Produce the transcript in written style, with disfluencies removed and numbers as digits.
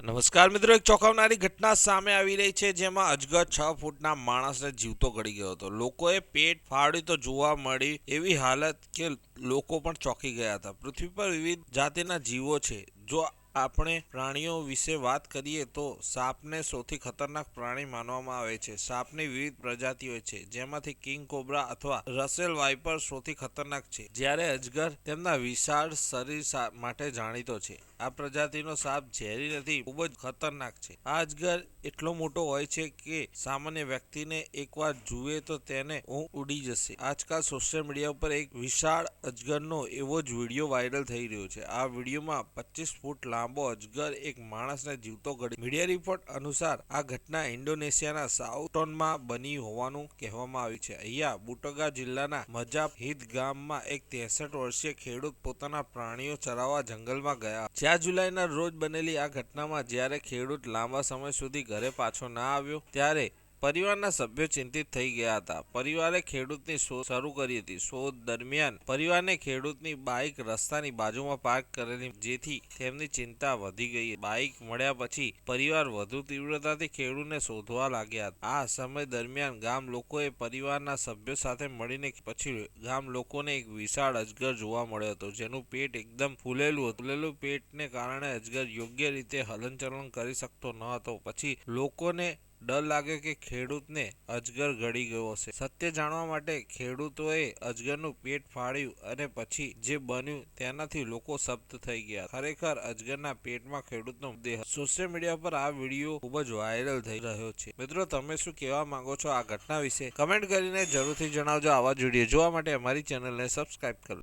નમસ્કાર મિત્રો, એક ચોંકાવનારી ઘટના સામે આવી રહી છે જેમાં અજગર 6 ફૂટના માણસને જીવતો ગળી ગયો હતો. લોકોએ પેટ ફાડ્યું તો જોવા મળી એવી હાલત કે લોકો પણ ચોંકી ગયા હતા. પૃથ્વી પર વિવિધ જાતિના જીવો છે. જો આપણે પ્રાણીઓ વિશે વાત કરીએ તો સાપને સૌથી ખતરનાક પ્રાણી માનવામાં આવે છે. સાપની વિવિધ પ્રજાતિઓ છે જેમાંથી કિંગ કોબ્રા અથવા રસેલ વાઇપર સૌથી ખતરનાક છે, જ્યારે અજગર તેમના વિશાળ શરીર માટે જાણીતો છે. આ પ્રજાતિનો સાપ ઝેરી નથી, ખૂબ જ ખતરનાક છે. આ અજગર એટલો મોટો હોય છે કે સામાન્ય વ્યક્તિને એકવાર જુએ તો તેને ઊંઘ ઉડી જશે. આજકાલ સોશિયલ મીડિયા ઉપર એક વિશાળ અજગરનો એવો જ વિડીયો વાયરલ થઈ રહ્યો છે. આ વિડીયોમાં 25 ફૂટ લાંબો અજગર એક માણસને જીવતો ગળી. મીડિયા રિપોર્ટ અનુસાર આ ઘટના ઇન્ડોનેશિયાના સાઉટોનમાં બની હોવાનું કહેવામાં આવ્યું છે. અહીંયા બુટગા જિલ્લાના મજાબ હિદ ગામમાં એક 63 વર્ષીય ખેડૂત પોતાના પ્રાણીઓ ચરાવવા જંગલમાં ગયા. 4 જુલાઈના રોજ બનેલી આ ઘટનામાં જ્યારે ખેડૂત લાંબા સમય સુધી ઘરે પાછો ના આવ્યો ત્યારે પરિવારના સભ્યો ચિંતિત થઈ ગયા હતા. પરિવારે ખેડૂતની શોધ શરૂ કરી હતી. શોધ દરમિયાન પરિવારને ખેડૂતની બાઇક રસ્તાની બાજુમાં પાર્ક કરેલી, જેથી તેમની ચિંતા વધી ગઈ. બાઇક મળ્યા પછી પરિવાર વધુ તીવ્રતાથી ખેડૂતને શોધવા લાગ્યા. આ સમય દરમિયાન ગામ લોકોએ પરિવારના સભ્યો સાથે મળીને પછી ગામ લોકોને એક વિશાળ અજગર જોવા મળ્યો હતો, જેનું પેટ એકદમ ફૂલેલું હતું. ફૂલેલું પેટને કારણે અજગર યોગ્ય રીતે હલનચલન કરી શકતો ન હતો. પછી લોકોને ડર લાગ્યો કે ખેડૂતને અજગર ગળી ગયો હશે. સત્ય જાણવા માટે ખેડૂતોએ અજગરનું પેટ ફાડ્યું અને પછી જે બન્યું તેનાથી લોકો સ્તબ્ધ થઈ ગયા. ખરેખર અજગરના પેટમાં ખેડૂતનો દેહ. સોશિયલ મીડિયા પર આ વિડીયો ખૂબ જ વાયરલ થઈ રહ્યો છે. મિત્રો, તમે શું કહેવા માંગો છો આ ઘટના વિશે? કમેન્ટ કરીને જરૂરથી જણાવજો. આવા જ વિડીયો જોવા માટે અમારી ચેનલને સબસ્ક્રાઇબ કરો.